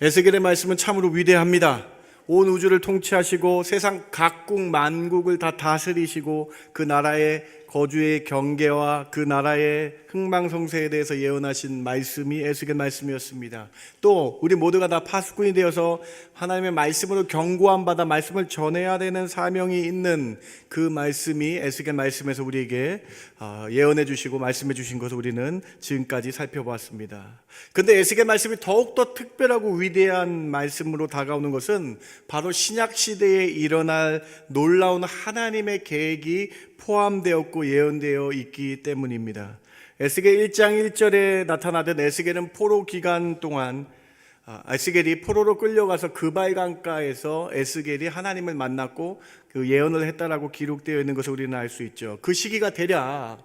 에스겔의 말씀은 참으로 위대합니다. 온 우주를 통치하시고 세상 각국 만국을 다 다스리시고 그 나라의 거주의 경계와 그 나라의 흥망성쇠에 대해서 예언하신 말씀이 에스겔 말씀이었습니다. 또 우리 모두가 다 파수꾼이 되어서 하나님의 말씀으로 경고함 받아 말씀을 전해야 되는 사명이 있는 그 말씀이 에스겔 말씀에서 우리에게 예언해 주시고 말씀해 주신 것을 우리는 지금까지 살펴보았습니다. 그런데 에스겔 말씀이 더욱더 특별하고 위대한 말씀으로 다가오는 것은 바로 신약 시대에 일어날 놀라운 하나님의 계획이 포함되었고 예언되어 있기 때문입니다. 에스겔 1장 1절에 나타나던 에스겔은 포로 기간 동안 에스겔이 포로로 끌려가서 그발강가에서 에스겔이 하나님을 만났고 그 예언을 했다라고 기록되어 있는 것을 우리는 알 수 있죠. 그 시기가 대략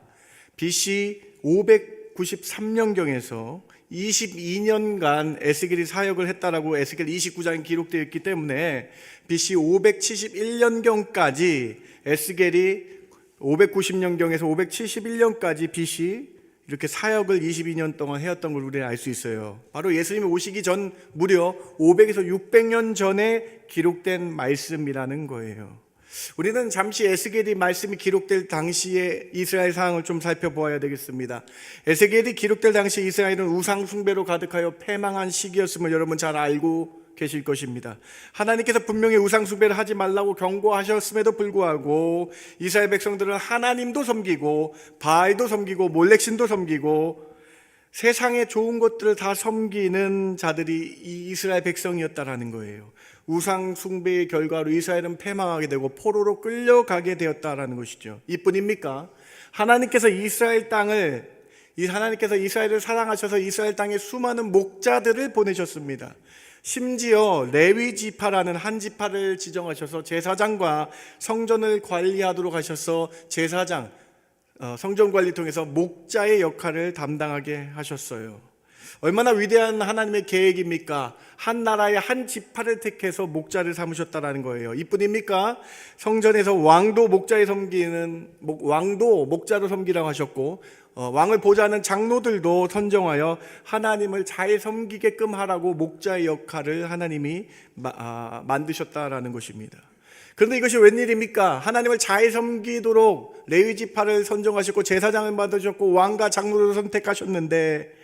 BC 593년경에서 22년간 에스겔이 사역을 했다라고 에스겔 29장에 기록되어 있기 때문에 BC 571년경까지 에스겔이 590년경에서 571년까지 BC 이렇게 사역을 22년 동안 해왔던 걸 우리는 알 수 있어요. 바로 예수님이 오시기 전 무려 500에서 600년 전에 기록된 말씀이라는 거예요. 우리는 잠시 에스겔이 말씀이 기록될 당시의 이스라엘 상황을 좀 살펴보아야 되겠습니다. 에스겔이 기록될 당시 이스라엘은 우상 숭배로 가득하여 패망한 시기였음을 여러분 잘 알고 계실 것입니다. 하나님께서 분명히 우상 숭배를 하지 말라고 경고하셨음에도 불구하고 이스라엘 백성들은 하나님도 섬기고 바알도 섬기고 몰렉신도 섬기고 세상의 좋은 것들을 다 섬기는 자들이 이 이스라엘 백성이었다라는 거예요. 우상 숭배의 결과로 이스라엘은 패망하게 되고 포로로 끌려가게 되었다라는 것이죠. 이뿐입니까? 하나님께서 이스라엘을 사랑하셔서 이스라엘 땅에 수많은 목자들을 보내셨습니다. 심지어 레위 지파라는 한 지파를 지정하셔서 제사장과 성전을 관리하도록 하셔서 제사장, 성전 관리 통해서 목자의 역할을 담당하게 하셨어요. 얼마나 위대한 하나님의 계획입니까? 한 나라의 한 지파를 택해서 목자를 삼으셨다라는 거예요. 이뿐입니까? 성전에서 왕도 목자로 섬기라고 하셨고 왕을 보좌하는 장로들도 선정하여 하나님을 잘 섬기게끔 하라고 목자의 역할을 하나님이 만드셨다라는 것입니다. 그런데 이것이 웬일입니까? 하나님을 잘 섬기도록 레위 지파를 선정하셨고 제사장을 만드셨고 왕과 장로를 선택하셨는데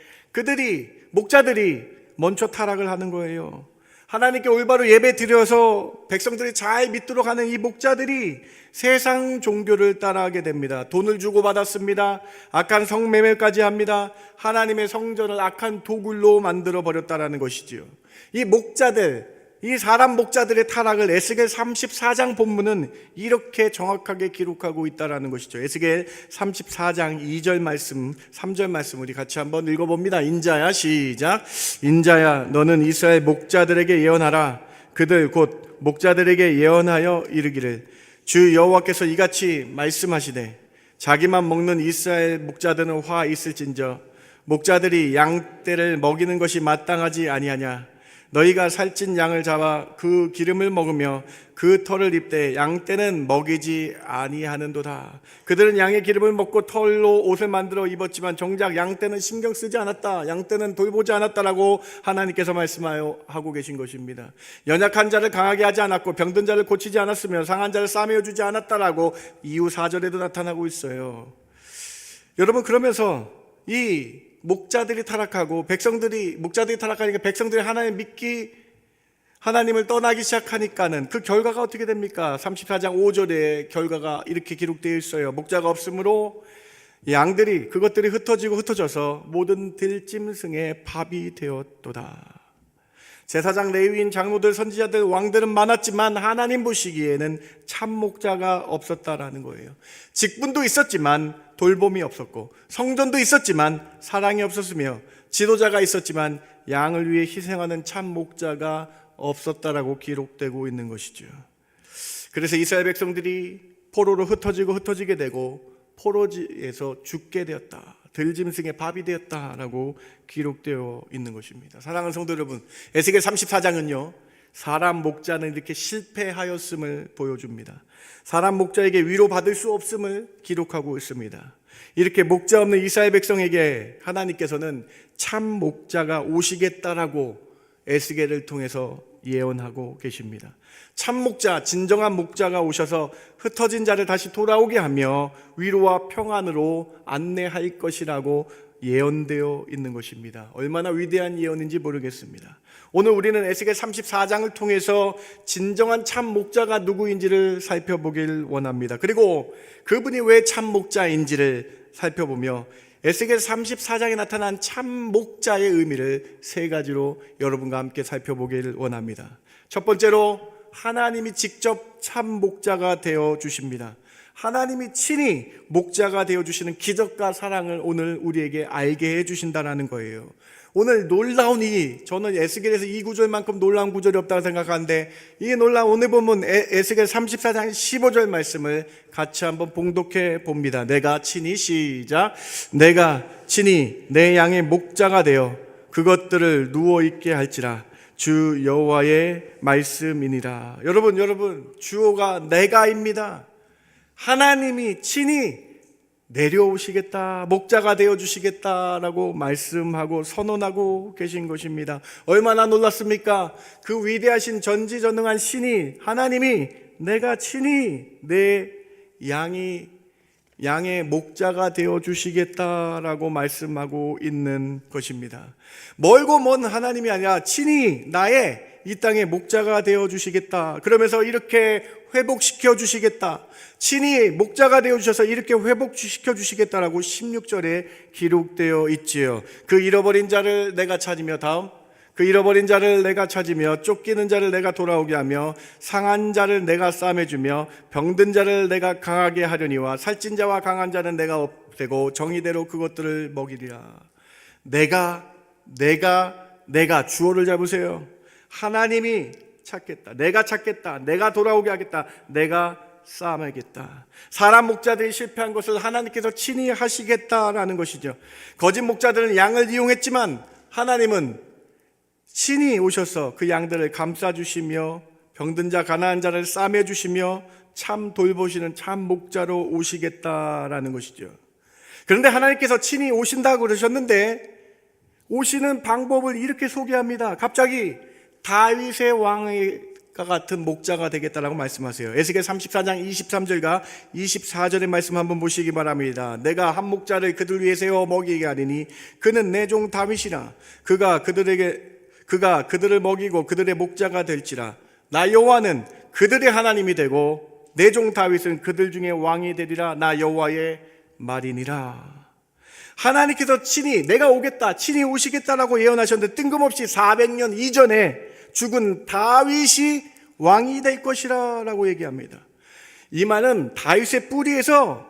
목자들이 먼저 타락을 하는 거예요. 하나님께 올바로 예배 드려서 백성들이 잘 믿도록 하는 이 목자들이 세상 종교를 따라하게 됩니다. 돈을 주고 받았습니다. 악한 성매매까지 합니다. 하나님의 성전을 악한 도굴로 만들어 버렸다라는 것이지요. 이 사람 목자들의 타락을 에스겔 34장 본문은 이렇게 정확하게 기록하고 있다라는 것이죠. 에스겔 34장 2절 말씀, 3절 말씀 우리 같이 한번 읽어봅니다. 인자야, 시작. 인자야, 너는 이스라엘 목자들에게 예언하라. 그들 곧 목자들에게 예언하여 이르기를 주 여호와께서 이같이 말씀하시되 자기만 먹는 이스라엘 목자들은 화 있을진저 목자들이 양떼를 먹이는 것이 마땅하지 아니하냐. 너희가 살찐 양을 잡아 그 기름을 먹으며 그 털을 입되 양떼는 먹이지 아니하는도다. 그들은 양의 기름을 먹고 털로 옷을 만들어 입었지만 정작 양떼는 신경 쓰지 않았다. 양떼는 돌보지 않았다라고 하나님께서 말씀하고 계신 것입니다. 연약한 자를 강하게 하지 않았고 병든 자를 고치지 않았으며 상한 자를 싸매어 주지 않았다라고 이후 4절에도 나타나고 있어요. 여러분, 그러면서 이 목자들이 타락하고 목자들이 타락하니까 백성들이 하나님을 떠나기 시작하니까는 그 결과가 어떻게 됩니까? 34장 5절에 결과가 이렇게 기록되어 있어요. 목자가 없으므로 그것들이 흩어져서 모든 들짐승의 밥이 되었도다. 제사장, 레위인, 장로들, 선지자들, 왕들은 많았지만 하나님 보시기에는 참 목자가 없었다라는 거예요. 직분도 있었지만 돌봄이 없었고 성전도 있었지만 사랑이 없었으며 지도자가 있었지만 양을 위해 희생하는 참 목자가 없었다라고 기록되고 있는 것이죠. 그래서 이스라엘 백성들이 포로로 흩어지게 되고 포로지에서 죽게 되었다. 들짐승의 밥이 되었다라고 기록되어 있는 것입니다. 사랑하는 성도 여러분, 에스겔 34장은요 사람 목자는 이렇게 실패하였음을 보여줍니다. 사람 목자에게 위로받을 수 없음을 기록하고 있습니다. 이렇게 목자 없는 이스라엘 백성에게 하나님께서는 참 목자가 오시겠다라고 에스겔을 통해서 예언하고 계십니다. 참 목자, 진정한 목자가 오셔서 흩어진 자를 다시 돌아오게 하며 위로와 평안으로 안내할 것이라고 예언되어 있는 것입니다. 얼마나 위대한 예언인지 모르겠습니다. 오늘 우리는 에스겔 34장을 통해서 진정한 참 목자가 누구인지를 살펴보길 원합니다. 그리고 그분이 왜 참 목자인지를 살펴보며 에스겔 34장에 나타난 참 목자의 의미를 세 가지로 여러분과 함께 살펴보길 원합니다. 첫 번째로 하나님이 직접 참 목자가 되어 주십니다. 하나님이 친히 목자가 되어 주시는 기적과 사랑을 오늘 우리에게 알게 해 주신다는 거예요. 오늘 놀라운 저는 에스겔에서 이 구절만큼 놀라운 구절이 없다고 생각하는데, 이 놀라운 오늘 보면 에스겔 34장 15절 말씀을 같이 한번 봉독해 봅니다. 내가 친히 시작. 내가 친히 내 양의 목자가 되어 그것들을 누워있게 할지라 주 여호와의 말씀이니라. 여러분 주어가 내가입니다. 하나님이 친히 내려오시겠다, 목자가 되어주시겠다라고 말씀하고 선언하고 계신 것입니다. 얼마나 놀랐습니까? 그 위대하신 전지전능한 신이, 하나님이 내가 친히 내 양의 목자가 되어주시겠다라고 말씀하고 있는 것입니다. 멀고 먼 하나님이 아니라 친히 나의 이 땅의 목자가 되어주시겠다, 그러면서 이렇게 회복시켜 주시겠다, 친히 목자가 되어주셔서 이렇게 회복시켜 주시겠다라고 16절에 기록되어 있지요. 그 잃어버린 자를 내가 찾으며, 다음, 그 잃어버린 자를 내가 찾으며 쫓기는 자를 내가 돌아오게 하며 상한 자를 내가 싸매주며 병든 자를 내가 강하게 하려니와 살찐 자와 강한 자는 내가 없애고 정의대로 그것들을 먹이리라. 내가 주어를 잡으세요. 하나님이 찾겠다, 내가 찾겠다, 내가 돌아오게 하겠다, 내가 싸매겠다. 사람 목자들이 실패한 것을 하나님께서 친히 하시겠다라는 것이죠. 거짓 목자들은 양을 이용했지만 하나님은 친히 오셔서 그 양들을 감싸주시며 병든 자 가난한 자를 싸매주시며 참 돌보시는 참 목자로 오시겠다라는 것이죠. 그런데 하나님께서 친히 오신다고 그러셨는데 오시는 방법을 이렇게 소개합니다. 갑자기 다윗의 왕과 같은 목자가 되겠다라고 말씀하세요. 에스겔 34장 23절과 24절의 말씀 한번 보시기 바랍니다. 내가 한 목자를 그들 위에 세워 먹이게 하리니 그는 내 종 다윗이라. 그가 그들을 먹이고 그들의 목자가 될지라. 나 여호와는 그들의 하나님이 되고 내 종 다윗은 그들 중에 왕이 되리라. 나 여호와의 말이니라. 하나님께서 친히 내가 오겠다, 친히 오시겠다라고 예언하셨는데 뜬금없이 400년 이전에 죽은 다윗이 왕이 될 것이라 라고 얘기합니다. 이 말은 다윗의 뿌리에서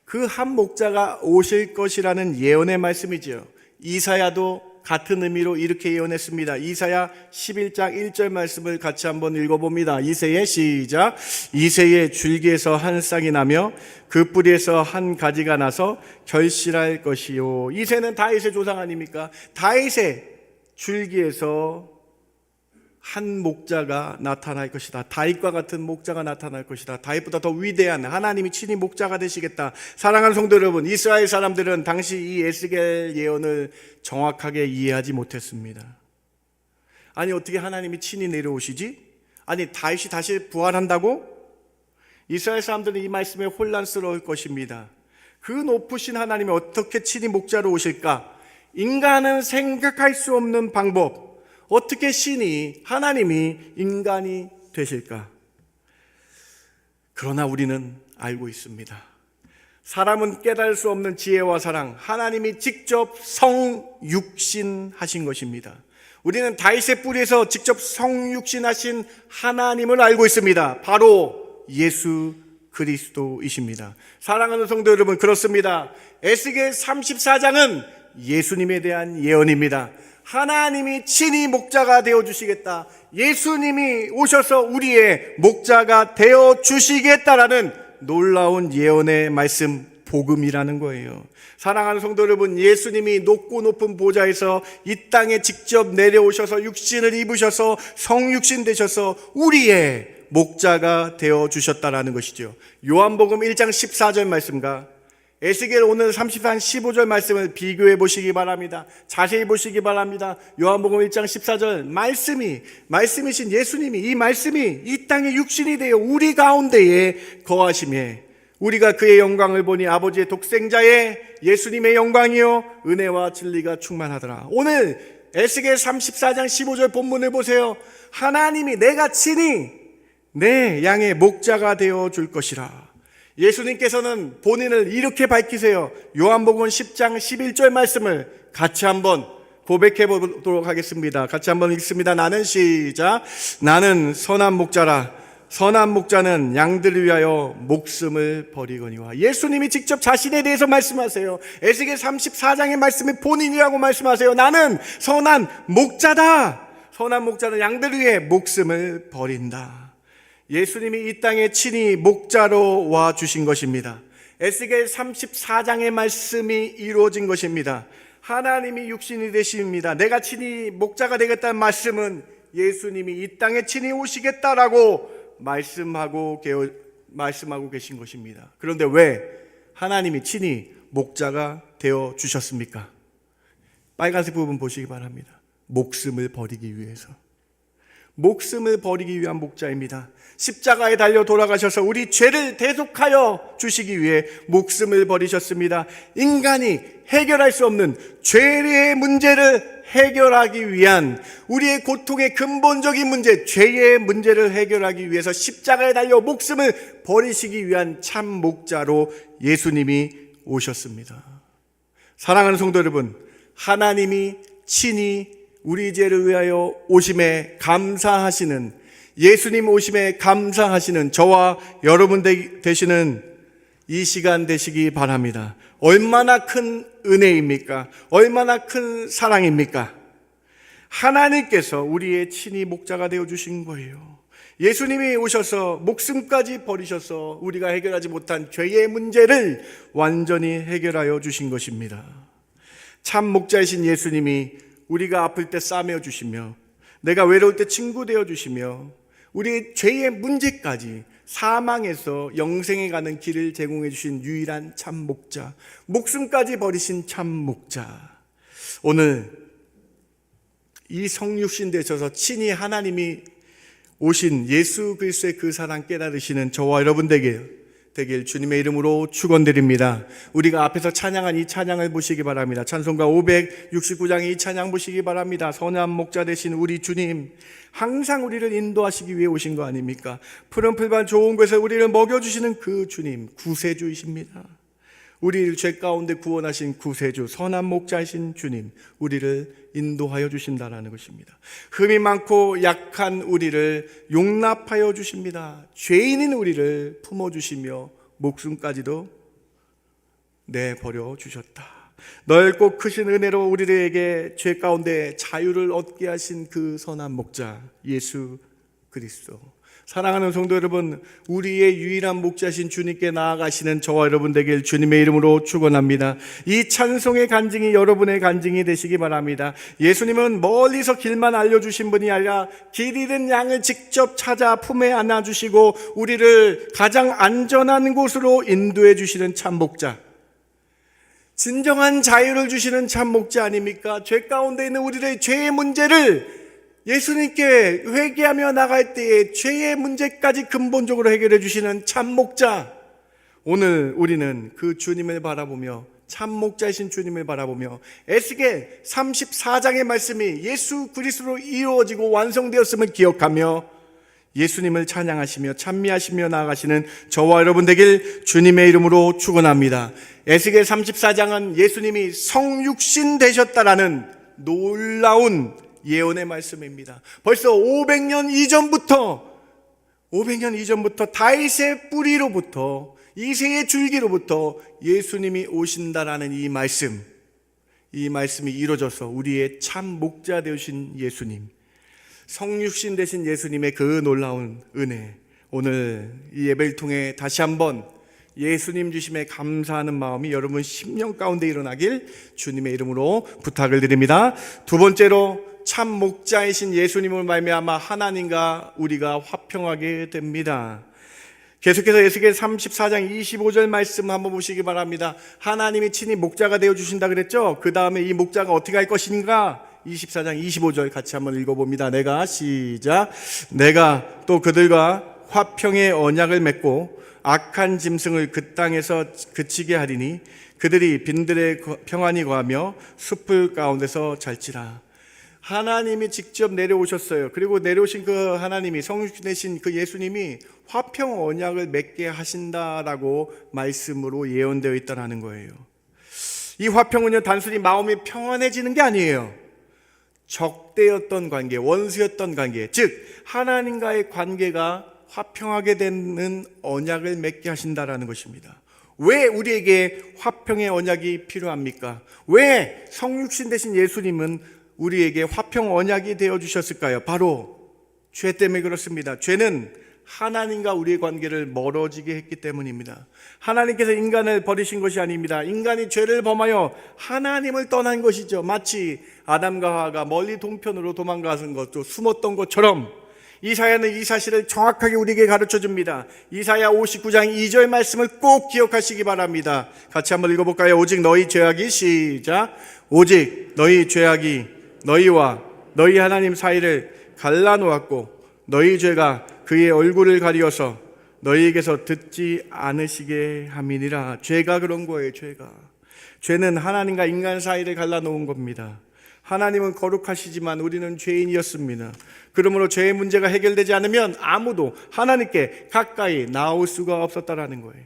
그 한 목자가 오실 것이라는 예언의 말씀이지요. 이사야도 같은 의미로 이렇게 예언했습니다. 이사야 11장 1절 말씀을 같이 한번 읽어봅니다. 이새의 시작. 이새의 줄기에서 한 싹이 나며 그 뿌리에서 한 가지가 나서 결실할 것이요. 이새는 다윗의 조상 아닙니까? 다윗의 줄기에서 한 목자가 나타날 것이다. 다윗과 같은 목자가 나타날 것이다. 다윗보다 더 위대한 하나님이 친히 목자가 되시겠다. 사랑하는 성도 여러분, 이스라엘 사람들은 당시 이 에스겔 예언을 정확하게 이해하지 못했습니다. 아니 어떻게 하나님이 친히 내려오시지? 아니 다윗이 다시 부활한다고? 이스라엘 사람들은 이 말씀에 혼란스러울 것입니다. 그 높으신 하나님이 어떻게 친히 목자로 오실까? 인간은 생각할 수 없는 방법, 어떻게 신이, 하나님이 인간이 되실까? 그러나 우리는 알고 있습니다. 사람은 깨달을 수 없는 지혜와 사랑, 하나님이 직접 성육신하신 것입니다. 우리는 다윗의 뿌리에서 직접 성육신하신 하나님을 알고 있습니다. 바로 예수 그리스도이십니다. 사랑하는 성도 여러분, 그렇습니다. 에스겔 34장은 예수님에 대한 예언입니다. 하나님이 친히 목자가 되어주시겠다, 예수님이 오셔서 우리의 목자가 되어주시겠다라는 놀라운 예언의 말씀, 복음이라는 거예요. 사랑하는 성도 여러분, 예수님이 높고 높은 보좌에서 이 땅에 직접 내려오셔서 육신을 입으셔서 성육신 되셔서 우리의 목자가 되어주셨다라는 것이죠. 요한복음 1장 14절 말씀과 에스겔 오늘 34장 15절 말씀을 비교해 보시기 바랍니다. 자세히 보시기 바랍니다. 요한복음 1장 14절 말씀이신 예수님이, 이 말씀이 이 땅에 육신이 되어 우리 가운데에 거하심에 우리가 그의 영광을 보니 아버지의 독생자의 예수님의 영광이요 은혜와 진리가 충만하더라. 오늘 에스겔 34장 15절 본문을 보세요. 하나님이 내가 친히 내 양의 목자가 되어 줄 것이라. 예수님께서는 본인을 이렇게 밝히세요. 요한복음 10장 11절 말씀을 같이 한번 고백해 보도록 하겠습니다. 같이 한번 읽습니다. 나는 선한 목자라. 선한 목자는 양들을 위하여 목숨을 버리거니와. 예수님이 직접 자신에 대해서 말씀하세요. 에스겔 34장의 말씀이 본인이라고 말씀하세요. 나는 선한 목자다. 선한 목자는 양들을 위해 목숨을 버린다. 예수님이 이 땅에 친히 목자로 와 주신 것입니다. 에스겔 34장의 말씀이 이루어진 것입니다. 하나님이 육신이 되십니다. 내가 친히 목자가 되겠다는 말씀은 예수님이 이 땅에 친히 오시겠다라고 말씀하고 계신 것입니다. 그런데 왜 하나님이 친히 목자가 되어 주셨습니까? 빨간색 부분 보시기 바랍니다. 목숨을 버리기 위해서. 목숨을 버리기 위한 목자입니다. 십자가에 달려 돌아가셔서 우리 죄를 대속하여 주시기 위해 목숨을 버리셨습니다. 인간이 해결할 수 없는 죄의 문제를 해결하기 위한, 우리의 고통의 근본적인 문제, 죄의 문제를 해결하기 위해서 십자가에 달려 목숨을 버리시기 위한 참 목자로 예수님이 오셨습니다. 사랑하는 성도 여러분, 하나님이 친히 우리 죄를 위하여 오심에 감사하시는, 예수님 오심에 감사하시는 저와 여러분 되시는 이 시간 되시기 바랍니다. 얼마나 큰 은혜입니까? 얼마나 큰 사랑입니까? 하나님께서 우리의 친히 목자가 되어주신 거예요. 예수님이 오셔서 목숨까지 버리셔서 우리가 해결하지 못한 죄의 문제를 완전히 해결하여 주신 것입니다. 참 목자이신 예수님이 우리가 아플 때 싸매어 주시며, 내가 외로울 때 친구 되어 주시며, 우리의 죄의 문제까지 사망에서 영생에 가는 길을 제공해 주신 유일한 참 목자, 목숨까지 버리신 참 목자. 오늘 이 성육신 되셔서 친히 하나님이 오신 예수 그리스도의 그 사랑 깨달으시는 저와 여러분 되길 주님의 이름으로 축원드립니다. 우리가 앞에서 찬양한 이 찬양을 보시기 바랍니다. 찬송가 569장 이 찬양 보시기 바랍니다. 선한 목자 되신 우리 주님, 항상 우리를 인도하시기 위해 오신 거 아닙니까? 푸른 풀밭 좋은 곳에서 우리를 먹여주시는 그 주님, 구세주이십니다. 우리를 죄 가운데 구원하신 구세주, 선한 목자이신 주님, 우리를 인도하여 주신다라는 것입니다. 흠이 많고 약한 우리를 용납하여 주십니다. 죄인인 우리를 품어주시며 목숨까지도 내버려 주셨다. 넓고 크신 은혜로 우리들에게 죄 가운데 자유를 얻게 하신 그 선한 목자 예수 그리스도. 사랑하는 성도 여러분, 우리의 유일한 목자신 주님께 나아가시는 저와 여러분 되길 주님의 이름으로 축원합니다. 이 찬송의 간증이 여러분의 간증이 되시기 바랍니다. 예수님은 멀리서 길만 알려주신 분이 아니라 길 잃은 양을 직접 찾아 품에 안아주시고 우리를 가장 안전한 곳으로 인도해 주시는 참 목자, 진정한 자유를 주시는 참 목자 아닙니까? 죄 가운데 있는 우리의 죄의 문제를 예수님께 회개하며 나갈 때에 죄의 문제까지 근본적으로 해결해 주시는 참 목자. 오늘 우리는 그 주님을 바라보며, 참 목자이신 주님을 바라보며 에스겔 34장의 말씀이 예수 그리스도로 이루어지고 완성되었음을 기억하며 예수님을 찬양하시며 찬미하시며 나아가시는 저와 여러분 되길 주님의 이름으로 축원합니다. 에스겔 34장은 예수님이 성육신 되셨다라는 놀라운 예언의 말씀입니다. 벌써 500년 이전부터 다윗의 뿌리로부터 이새의 줄기로부터 예수님이 오신다라는 이 말씀이 이루어져서 우리의 참 목자 되신 예수님, 성육신 되신 예수님의 그 놀라운 은혜, 오늘 이 예배를 통해 다시 한번 예수님 주심에 감사하는 마음이 여러분 심령 가운데 일어나길 주님의 이름으로 부탁을 드립니다. 두 번째로 참 목자이신 예수님을 말미암아 하나님과 우리가 화평하게 됩니다. 계속해서 에스겔 34장 25절 말씀 한번 보시기 바랍니다. 하나님이 친히 목자가 되어주신다 그랬죠? 그 다음에 이 목자가 어떻게 할 것인가? 24장 25절 같이 한번 읽어봅니다. 시작. 내가 또 그들과 화평의 언약을 맺고 악한 짐승을 그 땅에서 그치게 하리니 그들이 빈들에 평안히 거하며 숲을 가운데서 잘지라. 하나님이 직접 내려오셨어요. 그리고 내려오신 그 하나님이, 성육신 되신 그 예수님이 화평 언약을 맺게 하신다라고 말씀으로 예언되어 있다는 거예요. 이 화평은요, 단순히 마음이 평안해지는 게 아니에요. 적대였던 관계, 원수였던 관계, 즉 하나님과의 관계가 화평하게 되는 언약을 맺게 하신다라는 것입니다. 왜 우리에게 화평의 언약이 필요합니까? 왜 성육신 되신 예수님은 우리에게 화평 언약이 되어주셨을까요? 바로 죄 때문에 그렇습니다. 죄는 하나님과 우리의 관계를 멀어지게 했기 때문입니다. 하나님께서 인간을 버리신 것이 아닙니다. 인간이 죄를 범하여 하나님을 떠난 것이죠. 마치 아담과 하와가 멀리 동편으로 도망가는 것도 숨었던 것처럼 이사야는 이 사실을 정확하게 우리에게 가르쳐줍니다. 이사야 59장 2절 말씀을 꼭 기억하시기 바랍니다. 같이 한번 읽어볼까요? 오직 너희 죄악이, 시작. 오직 너희 죄악이 너희와 너희 하나님 사이를 갈라놓았고 너희 죄가 그의 얼굴을 가리어서 너희에게서 듣지 않으시게 함이니라. 죄가 그런 거예요. 죄는 하나님과 인간 사이를 갈라놓은 겁니다. 하나님은 거룩하시지만 우리는 죄인이었습니다. 그러므로 죄의 문제가 해결되지 않으면 아무도 하나님께 가까이 나올 수가 없었다라는 거예요.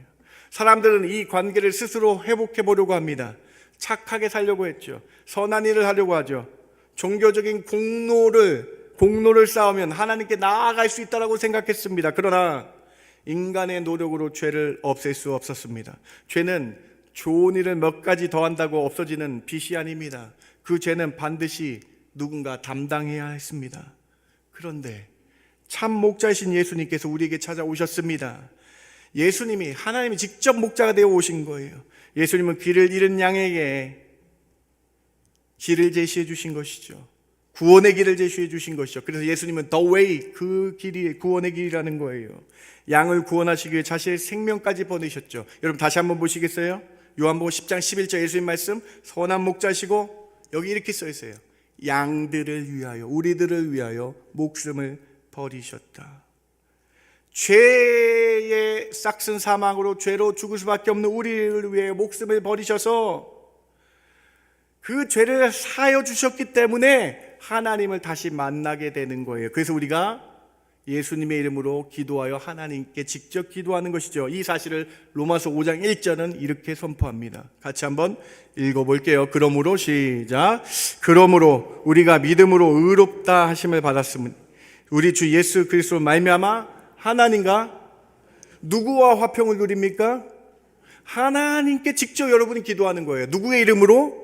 사람들은 이 관계를 스스로 회복해 보려고 합니다. 착하게 살려고 했죠. 선한 일을 하려고 하죠. 종교적인 공로를 쌓으면 하나님께 나아갈 수 있다고 생각했습니다. 그러나 인간의 노력으로 죄를 없앨 수 없었습니다. 죄는 좋은 일을 몇 가지 더한다고 없어지는 빛이 아닙니다. 그 죄는 반드시 누군가 담당해야 했습니다. 그런데 참 목자이신 예수님께서 우리에게 찾아오셨습니다. 예수님이, 하나님이 직접 목자가 되어 오신 거예요. 예수님은 길을 잃은 양에게 길을 제시해 주신 것이죠. 구원의 길을 제시해 주신 것이죠. 그래서 예수님은 The Way, 그 길이 구원의 길이라는 거예요. 양을 구원하시기 위해 자신의 생명까지 보내셨죠. 여러분 다시 한번 보시겠어요? 요한복음 10장 11절 예수님 말씀, 선한 목자시고 여기 이렇게 써 있어요. 양들을 위하여, 우리들을 위하여 목숨을 버리셨다. 죄의 싹슨 사망으로 죄로 죽을 수밖에 없는 우리를 위해 목숨을 버리셔서 그 죄를 사하여 주셨기 때문에 하나님을 다시 만나게 되는 거예요. 그래서 우리가 예수님의 이름으로 기도하여 하나님께 직접 기도하는 것이죠. 이 사실을 로마서 5장 1절은 이렇게 선포합니다. 같이 한번 읽어볼게요. 그러므로, 시작. 그러므로 우리가 믿음으로 의롭다 하심을 받았으면 우리 주 예수 그리스도로 말미암아 하나님과 누구와 화평을 누립니까? 하나님께 직접 여러분이 기도하는 거예요. 누구의 이름으로?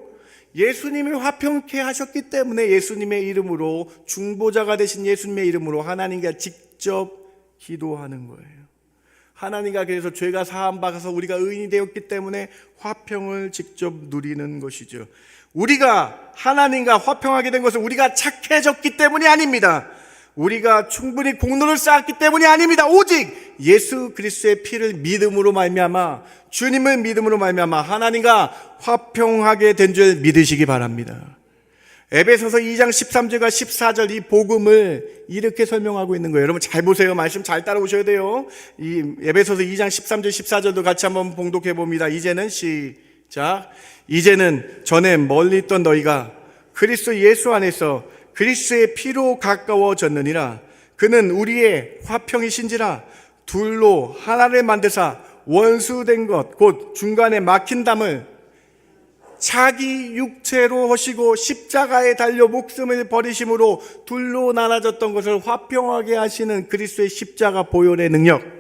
예수님이 화평케 하셨기 때문에 예수님의 이름으로, 중보자가 되신 예수님의 이름으로 하나님과 직접 기도하는 거예요. 하나님과 그래서 죄가 사함 받아서 우리가 의인이 되었기 때문에 화평을 직접 누리는 것이죠. 우리가 하나님과 화평하게 된 것은 우리가 착해졌기 때문이 아닙니다. 우리가 충분히 공로를 쌓았기 때문이 아닙니다. 오직 예수 그리스도의 피를 믿음으로 말미암아, 주님을 믿음으로 말미암아 하나님과 화평하게 된 줄 믿으시기 바랍니다. 에베소서 2장 13절과 14절 이 복음을 이렇게 설명하고 있는 거예요. 여러분 잘 보세요. 말씀 잘 따라오셔야 돼요. 이 에베소서 2장 13절 14절도 같이 한번 봉독해 봅니다. 이제는, 시작. 이제는 전에 멀리 있던 너희가 그리스도 예수 안에서 그리스도의 피로 가까워졌느니라. 그는 우리의 화평이신지라. 둘로 하나를 만드사 원수된 것 곧 중간에 막힌 담을 자기 육체로 하시고 십자가에 달려 목숨을 버리심으로 둘로 나눠졌던 것을 화평하게 하시는 그리스도의 십자가 보혈의 능력.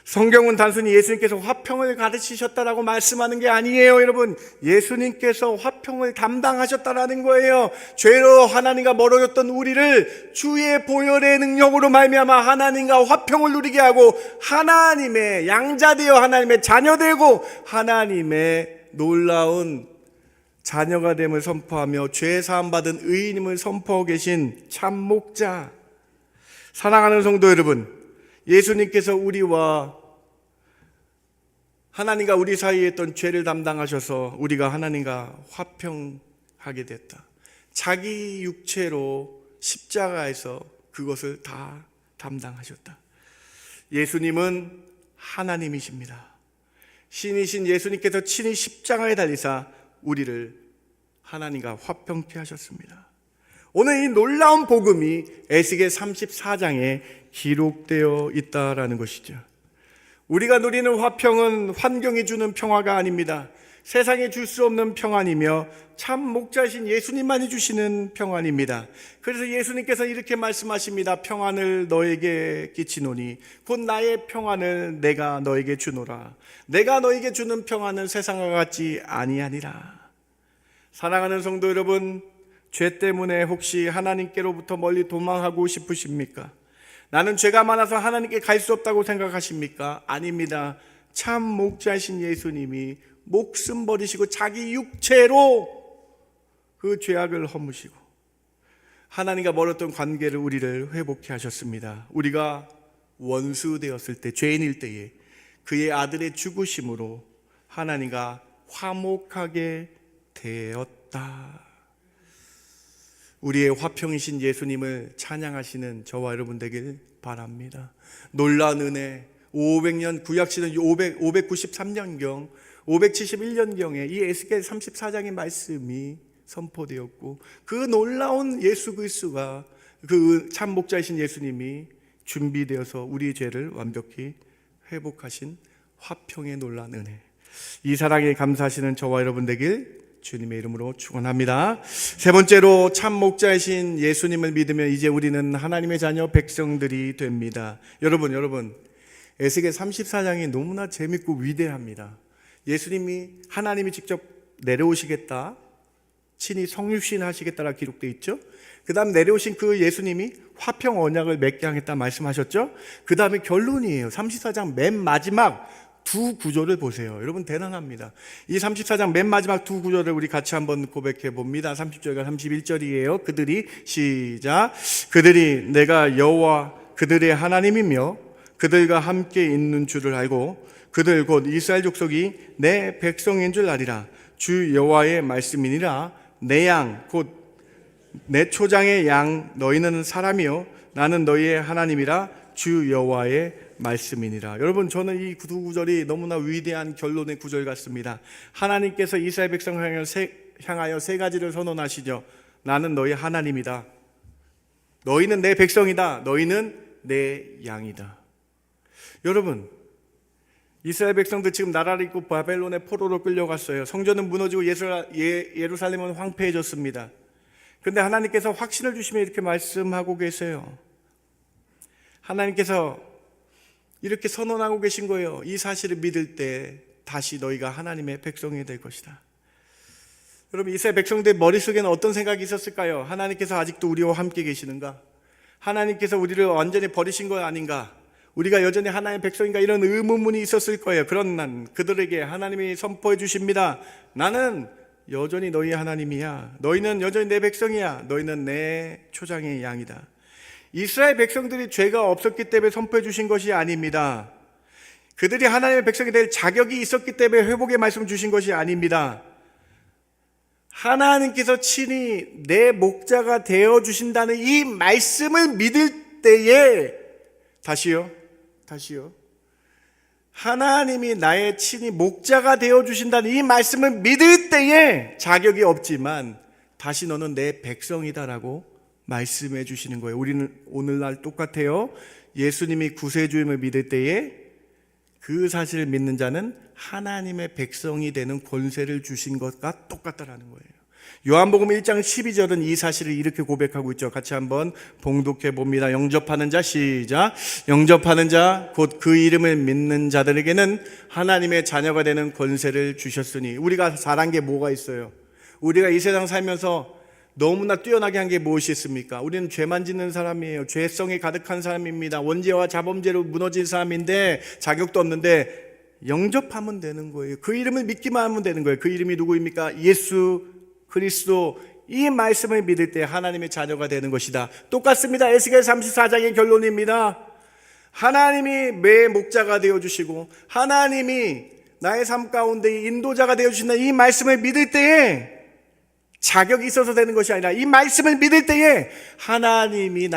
성경은 단순히 예수님께서 화평을 가르치셨다라고 말씀하는 게 아니에요. 여러분, 예수님께서 화평을 담당하셨다라는 거예요. 죄로 하나님과 멀어졌던 우리를 주의 보혈의 능력으로 말미암아 하나님과 화평을 누리게 하고 하나님의 양자되어 하나님의 자녀되고 하나님의 놀라운 자녀가 됨을 선포하며 죄 사함 받은 의인임을 선포하고 계신 참 목자. 사랑하는 성도 여러분, 예수님께서 우리와 하나님과 우리 사이에 있던 죄를 담당하셔서 우리가 하나님과 화평하게 됐다. 자기 육체로 십자가에서 그것을 다 담당하셨다. 예수님은 하나님이십니다. 신이신 예수님께서 친히 십자가에 달리사 우리를 하나님과 화평케 하셨습니다. 오늘 이 놀라운 복음이 에스겔 34장에 기록되어 있다라는 것이죠. 우리가 누리는 화평은 환경이 주는 평화가 아닙니다. 세상에 줄 수 없는 평안이며 참 목자이신 예수님만이 주시는 평안입니다. 그래서 예수님께서 이렇게 말씀하십니다. 평안을 너에게 끼치노니 곧 나의 평안을 내가 너에게 주노라. 내가 너에게 주는 평안은 세상과 같지 아니하니라. 사랑하는 성도 여러분, 죄 때문에 혹시 하나님께로부터 멀리 도망하고 싶으십니까? 나는 죄가 많아서 하나님께 갈 수 없다고 생각하십니까? 아닙니다. 참 목자이신 예수님이 목숨 버리시고 자기 육체로 그 죄악을 허무시고 하나님과 멀었던 관계를 우리를 회복케 하셨습니다. 우리가 원수 되었을 때, 죄인일 때에 그의 아들의 죽으심으로 하나님과 화목하게 되었다. 우리의 화평이신 예수님을 찬양하시는 저와 여러분 되길 바랍니다. 놀라운 은혜, 500년 구약시대 593년경 571년경에 이 에스겔 34장의 말씀이 선포되었고 그 놀라운 예수 그리스도가 그 참 목자이신 예수님이 준비되어서 우리의 죄를 완벽히 회복하신 화평의 놀라운 은혜, 이 사랑에 감사하시는 저와 여러분 되길 주님의 이름으로 축원합니다. 세 번째로 참 목자이신 예수님을 믿으면 이제 우리는 하나님의 자녀 백성들이 됩니다. 여러분 에스겔 34장이 너무나 재밌고 위대합니다. 예수님이 하나님이 직접 내려오시겠다, 친히 성육신 하시겠다라 기록되어 있죠. 그 다음 내려오신 그 예수님이 화평 언약을 맺게 하겠다 말씀하셨죠. 그 다음에 결론이에요. 34장 맨 마지막 두 구절을 보세요. 여러분 대단합니다. 이 34장 맨 마지막 두 구절을 우리 같이 한번 고백해 봅니다. 30절과 31절이에요. 그들이 시작. 그들이 내가 여호와 그들의 하나님이며 그들과 함께 있는 줄을 알고 그들 곧 이스라엘 족속이 내 백성인 줄 아리라. 주 여호와의 말씀이니라. 내 양 곧 내 초장의 양 너희는 사람이요 나는 너희의 하나님이라. 주 여호와의 말씀이니라. 여러분 저는 이 두 구절이 너무나 위대한 결론의 구절 같습니다. 하나님께서 이스라엘 백성을 향하여 세 가지를 선언하시죠. 나는 너희 하나님이다. 너희는 내 백성이다. 너희는 내 양이다. 여러분 이스라엘 백성들 지금 나라를 잃고 바벨론의 포로로 끌려갔어요. 성전은 무너지고 예루살렘은 황폐해졌습니다. 그런데 하나님께서 확신을 주시며 이렇게 말씀하고 계세요. 하나님께서 이렇게 선언하고 계신 거예요. 이 사실을 믿을 때 다시 너희가 하나님의 백성이 될 것이다. 여러분 이스라엘 백성들 머릿속에는 어떤 생각이 있었을까요? 하나님께서 아직도 우리와 함께 계시는가? 하나님께서 우리를 완전히 버리신 거 아닌가? 우리가 여전히 하나님의 백성인가? 이런 의문문이 있었을 거예요. 그런 그들에게 하나님이 선포해 주십니다. 나는 여전히 너희 하나님이야. 너희는 여전히 내 백성이야. 너희는 내 초장의 양이다. 이스라엘 백성들이 죄가 없었기 때문에 선포해 주신 것이 아닙니다. 그들이 하나님의 백성이 될 자격이 있었기 때문에 회복의 말씀 주신 것이 아닙니다. 하나님께서 친히 내 목자가 되어 주신다는 이 말씀을 믿을 때에 다시요. 하나님이 나의 친히 목자가 되어 주신다는 이 말씀을 믿을 때에 자격이 없지만 다시 너는 내 백성이다라고 말씀해 주시는 거예요. 우리는 오늘날 똑같아요. 예수님이 구세주임을 믿을 때에 그 사실을 믿는 자는 하나님의 백성이 되는 권세를 주신 것과 똑같다라는 거예요. 요한복음 1장 12절은 이 사실을 이렇게 고백하고 있죠. 같이 한번 봉독해 봅니다. 영접하는 자 시작. 영접하는 자 곧 그 이름을 믿는 자들에게는 하나님의 자녀가 되는 권세를 주셨으니. 우리가 잘한 게 뭐가 있어요? 우리가 이 세상 살면서 너무나 뛰어나게 한 게 무엇이 있습니까? 우리는 죄만 짓는 사람이에요. 죄성이 가득한 사람입니다. 원죄와 자범죄로 무너진 사람인데 자격도 없는데 영접하면 되는 거예요. 그 이름을 믿기만 하면 되는 거예요. 그 이름이 누구입니까? 예수 그리스도. 이 말씀을 믿을 때 하나님의 자녀가 되는 것이다. 똑같습니다. 에스겔 34장의 결론입니다. 하나님이 내 목자가 되어주시고 하나님이 나의 삶 가운데 인도자가 되어주신다, 이 말씀을 믿을 때에 자격이 있어서 되는 것이 아니라 이 말씀을 믿을 때에 하나님이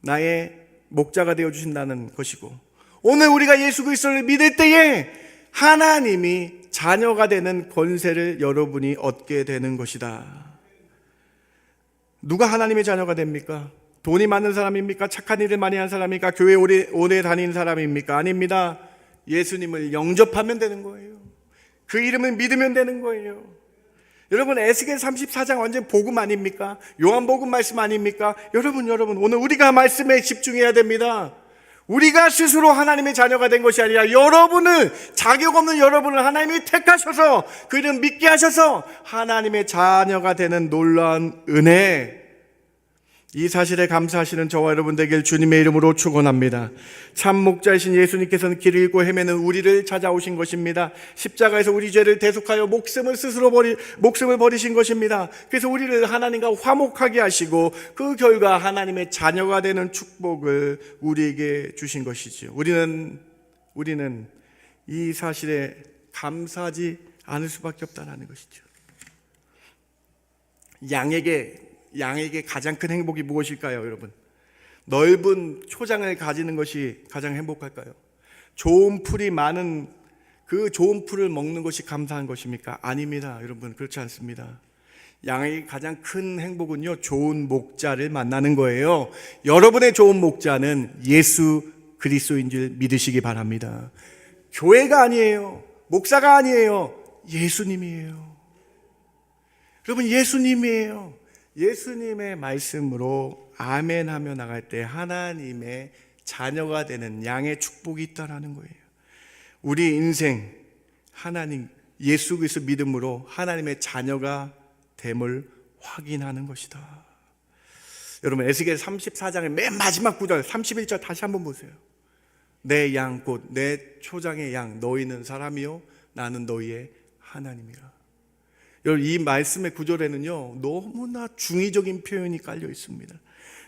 나의 목자가 되어주신다는 것이고, 오늘 우리가 예수 그리스도를 믿을 때에 하나님이 자녀가 되는 권세를 여러분이 얻게 되는 것이다. 누가 하나님의 자녀가 됩니까? 돈이 많은 사람입니까? 착한 일을 많이 한 사람입니까? 교회 오래 다니는 사람입니까? 아닙니다. 예수님을 영접하면 되는 거예요. 그 이름을 믿으면 되는 거예요. 여러분, 에스겔 34장 완전 복음 아닙니까? 요한복음 말씀 아닙니까? 여러분 오늘 우리가 말씀에 집중해야 됩니다. 우리가 스스로 하나님의 자녀가 된 것이 아니라 여러분을, 자격 없는 여러분을 하나님이 택하셔서 그 이름 믿게 하셔서 하나님의 자녀가 되는 놀라운 은혜, 이 사실에 감사하시는 저와 여러분 되길 주님의 이름으로 축원합니다. 참 목자이신 예수님께서는 길을 잃고 헤매는 우리를 찾아오신 것입니다. 십자가에서 우리 죄를 대속하여 목숨을 버리신 것입니다. 그래서 우리를 하나님과 화목하게 하시고 그 결과 하나님의 자녀가 되는 축복을 우리에게 주신 것이죠. 우리는 이 사실에 감사하지 않을 수밖에 없다는 것이죠. 양에게 가장 큰 행복이 무엇일까요, 여러분? 넓은 초장을 가지는 것이 가장 행복할까요? 좋은 풀이 많은 그 좋은 풀을 먹는 것이 감사한 것입니까? 아닙니다, 여러분. 그렇지 않습니다. 양에게 가장 큰 행복은요, 좋은 목자를 만나는 거예요. 여러분의 좋은 목자는 예수 그리스도인 줄 믿으시기 바랍니다. 교회가 아니에요. 목사가 아니에요. 예수님이에요. 여러분, 예수님이에요. 예수님의 말씀으로 아멘 하며 나갈 때 하나님의 자녀가 되는 양의 축복이 있다라는 거예요. 우리 인생 하나님 예수 그리스도 믿음으로 하나님의 자녀가 됨을 확인하는 것이다. 여러분, 에스겔 34장의 맨 마지막 구절 31절 다시 한번 보세요. 내 양 곧 내 초장의 양 너희는 사람이요 나는 너희의 하나님이라. 여러분, 이 말씀의 구절에는요 너무나 중의적인 표현이 깔려 있습니다.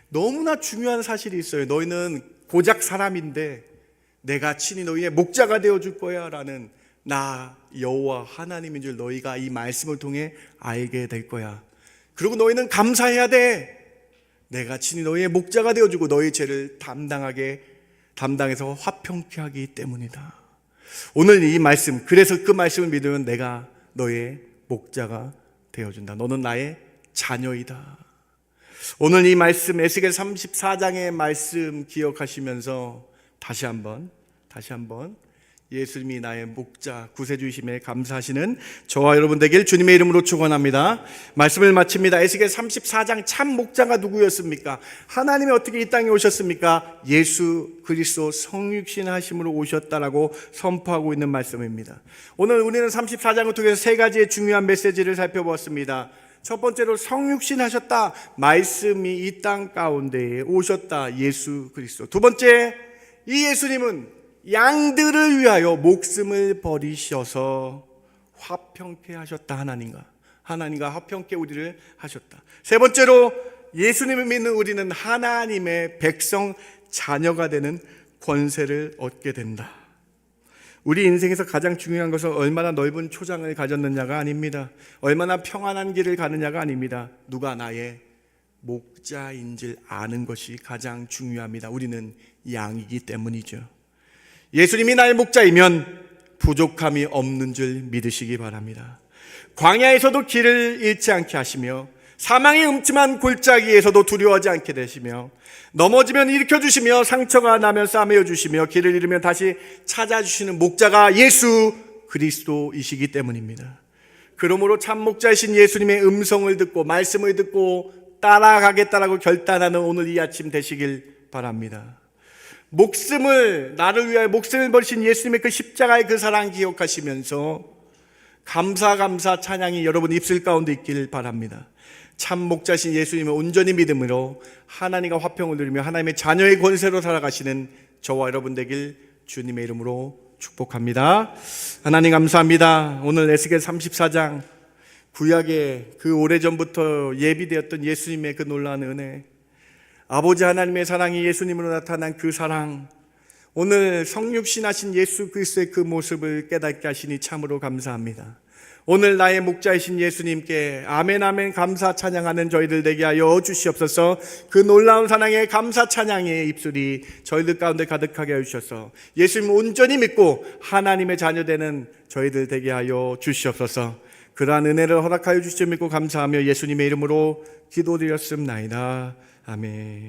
너무나 중요한 사실이 있어요. 너희는 고작 사람인데 내가 친히 너희의 목자가 되어줄 거야 라는, 나 여호와 하나님인 줄 너희가 이 말씀을 통해 알게 될 거야. 그리고 너희는 감사해야 돼. 내가 친히 너희의 목자가 되어주고 너희 죄를 담당해서 화평케 하기 때문이다. 오늘 이 말씀, 그래서 그 말씀을 믿으면 내가 너의 목자가 되어준다. 너는 나의 자녀이다. 오늘 이 말씀, 에스겔 34장의 말씀 기억하시면서 다시 한번 예수님이 나의 목자, 구세주이심에 감사하시는 저와 여러분 되길 주님의 이름으로 축원합니다. 말씀을 마칩니다. 에스겔 34장 참 목자가 누구였습니까? 하나님이 어떻게 이 땅에 오셨습니까? 예수 그리스도 성육신 하심으로 오셨다라고 선포하고 있는 말씀입니다. 오늘 우리는 34장을 통해서 세 가지의 중요한 메시지를 살펴보았습니다. 첫 번째로 성육신 하셨다. 말씀이 이 땅 가운데에 오셨다. 예수 그리스도. 두 번째, 이 예수님은 양들을 위하여 목숨을 버리셔서 화평케 하셨다. 하나님과 화평케 우리를 하셨다. 세 번째로, 예수님을 믿는 우리는 하나님의 백성 자녀가 되는 권세를 얻게 된다. 우리 인생에서 가장 중요한 것은 얼마나 넓은 초장을 가졌느냐가 아닙니다. 얼마나 평안한 길을 가느냐가 아닙니다. 누가 나의 목자인 줄 아는 것이 가장 중요합니다. 우리는 양이기 때문이죠. 예수님이 나의 목자이면 부족함이 없는 줄 믿으시기 바랍니다. 광야에서도 길을 잃지 않게 하시며 사망의 음침한 골짜기에서도 두려워하지 않게 되시며 넘어지면 일으켜주시며 상처가 나면 싸매어 주시며 길을 잃으면 다시 찾아주시는 목자가 예수 그리스도이시기 때문입니다. 그러므로 참 목자이신 예수님의 음성을 듣고 말씀을 듣고 따라가겠다라고 결단하는 오늘 이 아침 되시길 바랍니다. 나를 위하여 목숨을 버리신 예수님의 그 십자가의 그 사랑 기억하시면서 감사 찬양이 여러분 입술 가운데 있길 바랍니다. 참 목자신 예수님을 온전히 믿음으로 하나님과 화평을 누리며 하나님의 자녀의 권세로 살아가시는 저와 여러분 되길 주님의 이름으로 축복합니다. 하나님 감사합니다. 오늘 에스겔 34장 구약의 그 오래전부터 예비되었던 예수님의 그 놀라운 은혜, 아버지 하나님의 사랑이 예수님으로 나타난 그 사랑, 오늘 성육신하신 예수 그리스도의 그 모습을 깨닫게 하시니 참으로 감사합니다. 오늘 나의 목자이신 예수님께 아멘 아멘 감사 찬양하는 저희들 되게 하여 주시옵소서. 그 놀라운 사랑의 감사 찬양의 입술이 저희들 가운데 가득하게 하여 주셔서 예수님 온전히 믿고 하나님의 자녀되는 저희들 되게 하여 주시옵소서. 그러한 은혜를 허락하여 주시며 믿고 감사하며 예수님의 이름으로 기도드렸습나이다. 아멘.